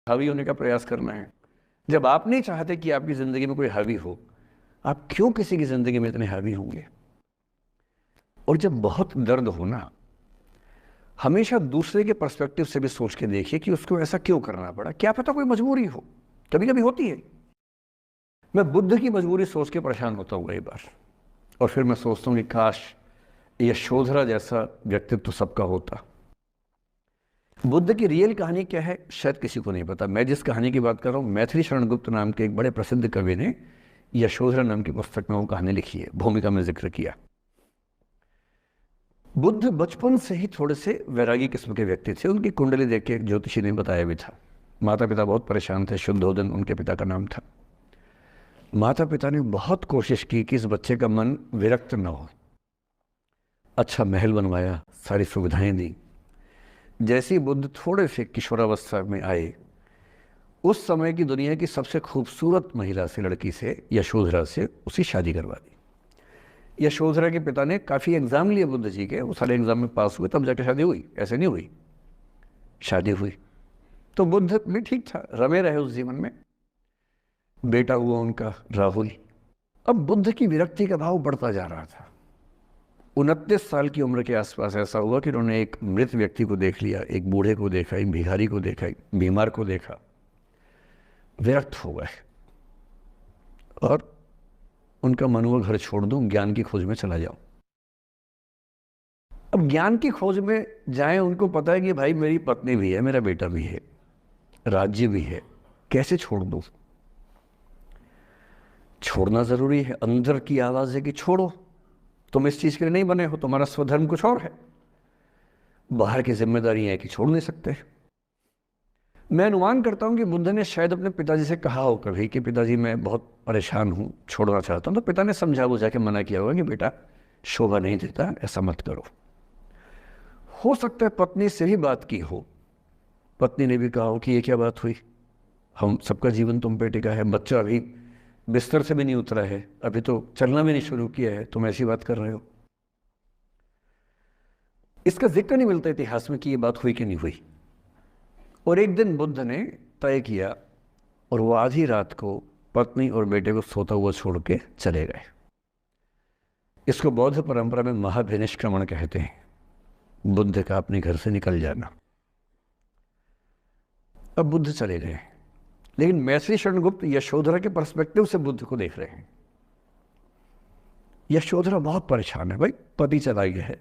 हावी होने का प्रयास करना है। जब आप नहीं चाहते कि आपकी ज़िंदगी में कोई हावी हो, आप क्यों किसी की ज़िंदगी में इतने हावी होंगे? और जब बहुत दर्द हो ना, हमेशा दूसरे के पर्सपेक्टिव से भी सोच के देखिए कि उसको ऐसा क्यों करना पड़ा। क्या पता कोई मजबूरी हो, कभी कभी होती है। मैं बुद्ध की मजबूरी सोच के परेशान होता हूँ कई बार, और फिर मैं सोचता हूँ कि काश यशोधरा जैसा व्यक्तित्व सबका होता। बुद्ध की रियल कहानी क्या है शायद किसी को नहीं पता। मैं जिस कहानी की बात कर रहा हूँ, मैथिली शरण गुप्त नाम के एक बड़े प्रसिद्ध कवि ने यशोधरा नाम की पुस्तक में वो कहानी लिखी है, भूमिका में जिक्र किया। बुद्ध बचपन से ही थोड़े से वैरागी किस्म के व्यक्ति थे। उनकी कुंडली देख के एक ज्योतिषी ने बताया भी था। माता पिता बहुत परेशान थे, शुद्धोदन उनके पिता का नाम था। माता पिता ने बहुत कोशिश की कि इस बच्चे का मन विरक्त न हो। अच्छा महल बनवाया, सारी सुविधाएं दी। जैसे ही बुद्ध थोड़े से किशोरावस्था में आए, उस समय की दुनिया की सबसे खूबसूरत महिला से, लड़की से, यशोधरा से उसकी शादी करवा दी। यशोधरा के पिता ने काफ़ी एग्ज़ाम लिए बुद्ध जी के, वो सारे एग्ज़ाम में पास हुए, तब जाकर शादी हुई। ऐसे नहीं हुई, शादी हुई। तो बुद्ध भी ठीक था, रमे रहे उस जीवन में। बेटा हुआ उनका राहुल। अब बुद्ध की विरक्ति का भाव बढ़ता जा रहा था। 29 साल की उम्र के आसपास ऐसा हुआ कि उन्होंने एक मृत व्यक्ति को देख लिया, एक बूढ़े को देखा, एक भिखारी को देखा, एक बीमार को देखा। विरक्त हो गए और उनका मन हुआ घर छोड़ दूं, ज्ञान की खोज में चला जाऊं। अब ज्ञान की खोज में जाएं, उनको पता है कि भाई मेरी पत्नी भी है, मेरा बेटा भी है, राज्य भी है, कैसे छोड़ दूं? छोड़ना जरूरी है। अंदर की आवाज है कि छोड़ो, तुम इस चीज के लिए नहीं बने हो, तुम्हारा स्वधर्म कुछ और है। बाहर की जिम्मेदारी है कि छोड़ नहीं सकते। मैं अनुमान करता हूं कि बुद्ध ने शायद अपने पिताजी से कहा हो कभी कि पिताजी मैं बहुत परेशान हूं, छोड़ना चाहता हूं। तो पिता ने समझा बुझा के मना किया होगा कि बेटा शोभा नहीं देता, ऐसा मत करो। हो सकता है पत्नी से भी बात की हो, पत्नी ने भी कहा हो कि ये क्या बात हुई, हम सबका जीवन तुम पे टिका है, बच्चा अभी बिस्तर से भी नहीं उतरा है, अभी तो चलना भी नहीं शुरू किया है, तुम ऐसी बात कर रहे हो। इसका जिक्र नहीं मिलता इतिहास में कि ये बात हुई कि नहीं हुई। और एक दिन बुद्ध ने तय किया और वो आधी रात को पत्नी और बेटे को सोता हुआ छोड़ के चले गए। इसको बौद्ध परंपरा में महाभिनिष्क्रमण कहते हैं। बुद्ध का अपने घर से निकल जाना। अब बुद्ध चले गए, लेकिन मैथिली शरण गुप्त यशोधरा के पर्सपेक्टिव से बुद्ध को देख रहे हैं। यशोधरा बहुत परेशान है, भाई पति चला गया है,